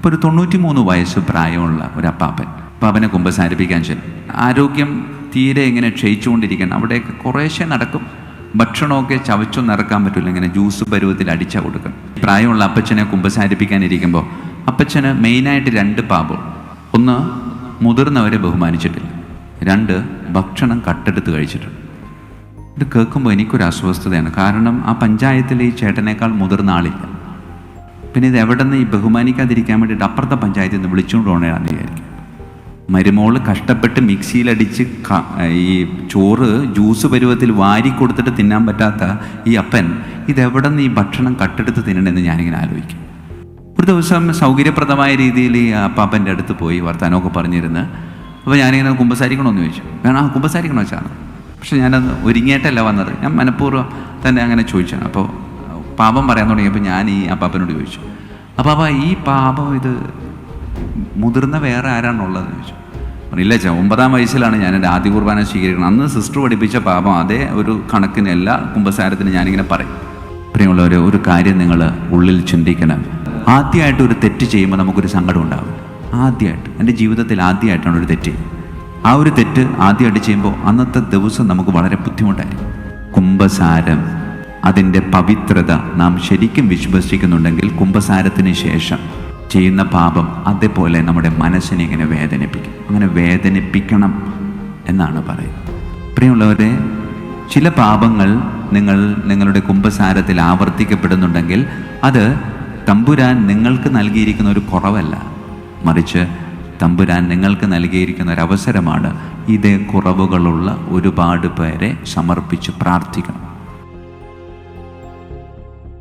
അപ്പോൾ ഒരു 93 വയസ്സ് പ്രായമുള്ള ഒരു അപ്പാപ്പനെ കുമ്പസാരിപ്പിക്കാൻ ചെല്ലും. ആരോഗ്യം തീരെ ഇങ്ങനെ ക്ഷയിച്ചുകൊണ്ടിരിക്കണം. അവിടെയൊക്കെ കുറേശ്ശെ നടക്കും, ഭക്ഷണമൊക്കെ ചവച്ചൊന്നും ഇറക്കാൻ പറ്റില്ല, ഇങ്ങനെ ജ്യൂസ് പരുവത്തിൽ അടിച്ചാൽ കൊടുക്കും. പ്രായമുള്ള അപ്പച്ചനെ കുമ്പസാരിപ്പിക്കാനിരിക്കുമ്പോൾ അപ്പച്ചന് മെയിനായിട്ട് 2 പാപം. ഒന്ന്, മുതിർന്നവരെ ബഹുമാനിച്ചിട്ടില്ല. 2, ഭക്ഷണം കട്ടെടുത്ത് കഴിച്ചിട്ടുണ്ട്. ഇത് കേൾക്കുമ്പോൾ എനിക്കൊരു അസ്വസ്ഥതയാണ്. കാരണം ആ പഞ്ചായത്തിൽ ഈ ചേട്ടനേക്കാൾ മുതിർന്ന ആളില്ല. പിന്നെ ഇത് എവിടെ നിന്ന് ഈ ബഹുമാനിക്കാതിരിക്കാൻ വേണ്ടിയിട്ട് അപ്പുറത്തെ പഞ്ചായത്തിൽ നിന്ന് വിളിച്ചുകൊണ്ട് പോകണമെന്ന് വിചാരിക്കും. മരുമോള് കഷ്ടപ്പെട്ട് മിക്സിയിലടിച്ച് ഈ ചോറ് ജ്യൂസ് പരുവത്തിൽ വാരി കൊടുത്തിട്ട് തിന്നാൻ പറ്റാത്ത ഈ അപ്പൻ ഇതെവിടെ നിന്ന് ഈ ഭക്ഷണം കട്ടെടുത്ത് തിന്നണമെന്ന് ഞാനിങ്ങനെ ആലോചിക്കും. ഒരു ദിവസം സൗകര്യപ്രദമായ രീതിയിൽ ഈ അപ്പാപ്പൻ്റെ അടുത്ത് പോയി വർത്താനമൊക്കെ പറഞ്ഞിരുന്ന്, അപ്പോൾ ഞാനിങ്ങനെ കുമ്പസാരിക്കണമെന്ന് ചോദിച്ചു. വേണം, കുമ്പസാരിക്കണോ വെച്ചാണ്. പക്ഷെ ഞാനത് ഒരുങ്ങിയിട്ടല്ല വന്നത്, ഞാൻ മനഃപൂർവ്വം തന്നെ അങ്ങനെ ചോദിച്ചാണ്. അപ്പോൾ പാപം പറയാൻ തുടങ്ങിയപ്പോൾ ഞാൻ ഈ അപ്പാപ്പനോട് ചോദിച്ചു, അപ്പാപ്പ ഈ പാപം ഇത് മുതിർന്ന വേറെ ആരാണുള്ളതെന്ന് ചോദിച്ചു. ഇല്ല ചാ, 9ാം വയസ്സിലാണ് ഞാൻ എൻ്റെ ആദ്യ കുർബാന സ്വീകരിക്കണം. അന്ന് സിസ്റ്റർ പഠിപ്പിച്ച പാപം അതേ ഒരു കണക്കിന് എല്ലാ കുമ്പസാരത്തിനും ഞാനിങ്ങനെ പറയും. പ്രിയമുള്ളവരെ, ഒരു കാര്യം നിങ്ങൾ ഉള്ളിൽ ചിന്തിക്കണം. ആദ്യമായിട്ട് ഒരു തെറ്റ് ചെയ്യുമ്പോൾ നമുക്കൊരു സങ്കടം ഉണ്ടാവും. ആദ്യമായിട്ട് എൻ്റെ ജീവിതത്തിൽ ആദ്യമായിട്ടാണ് ഒരു തെറ്റ് ചെയ്യുന്നത്. ആ ഒരു തെറ്റ് ആദ്യമായിട്ട് ചെയ്യുമ്പോൾ അന്നത്തെ ദിവസം നമുക്ക് വളരെ ബുദ്ധിമുട്ടായിരിക്കും. കുമ്പസാരം, അതിൻ്റെ പവിത്രത നാം ശരിക്കും വിശ്വസിക്കുന്നുണ്ടെങ്കിൽ കുമ്പസാരത്തിന് ശേഷം ചെയ്യുന്ന പാപം അതേപോലെ നമ്മുടെ മനസ്സിനെ ഇങ്ങനെ വേദനിപ്പിക്കും. അങ്ങനെ വേദനിപ്പിക്കണം എന്നാണ് പറയുന്നത്. പ്രിയമുള്ളവരെ, ചില പാപങ്ങൾ നിങ്ങളുടെ കുമ്പസാരത്തിൽ ആവർത്തിക്കപ്പെടുന്നുണ്ടെങ്കിൽ അത് തമ്പുരാൻ നിങ്ങൾക്ക് നൽകിയിരിക്കുന്ന ഒരു കുറവല്ല, മറിച്ച് തമ്പുരാൻ നിങ്ങൾക്ക് നൽകിയിരിക്കുന്ന ഒരു അവസരമാണ്. ഇതേ കുറവുകളുള്ള ഒരുപാട് പേരെ സമർപ്പിച്ച് പ്രാർത്ഥിക്കണം.